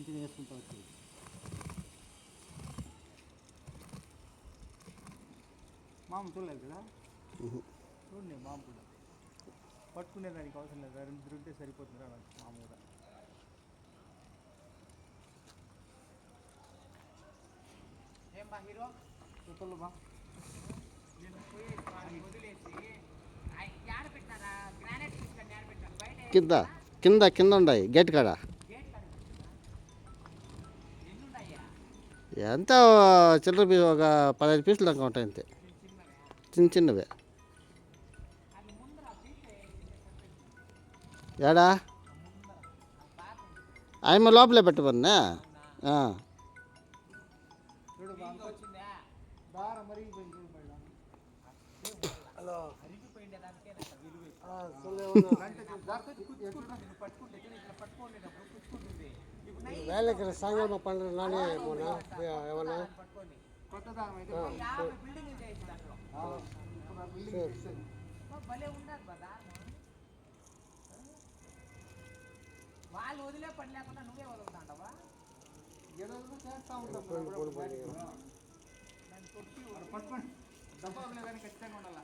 Pension వేసుకుంటూ వచ్చేది. మామ చూడలేదు కదా, చూడండి మామ కూడా పట్టుకునేదానికి అవసరం లేదు, రెండు ఉంటే సరిపోతుంది రా మామ కూడా. ఏం బా హీరో చెప్పలు బా కింద కింద కింద ఉన్నాయి గేట్ కాడ. ఎంత చిల్లర పీసు ఒక 15 పీసులు దాకా ఉంటాయి అంతే, చిన్న చిన్నవే. ఏడా ఆయమ్మ లోపలే పెట్టమన్నా. వేలకి సాయంత్రం పండుగ నాని ఏమన్నా కొత్త దారం అయితే వాళ్ళు వదిలే పని లేకుండా నువ్వే వదులుతాంటావా? ఏదో చేస్తా ఉంటాం, పట్టుకొని డబ్బా కానీ ఖచ్చితంగా ఉండాలి.